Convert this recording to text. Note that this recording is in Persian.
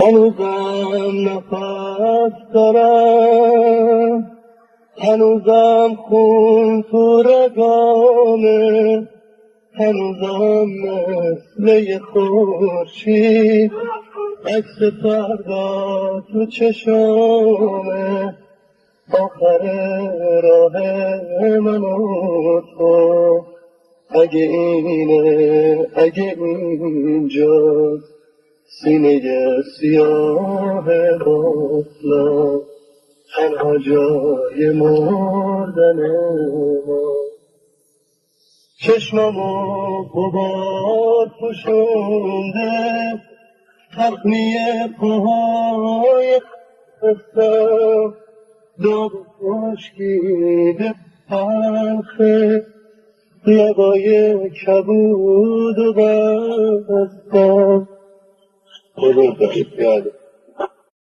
هنوزم نفس دارم، هنوزم خون تو رگامه، هنوزم مثل یه خورشید عکس فردا تو چشامه. آخر راه من و تو اگه اینه، اگه اینجاست، سینه سیاه غفلت تنها جای مردن ما. چشمامو غبار پوشونده، تخمی پاهای خستم، داغ خشکیده تلخه، لبای کبود و بستم.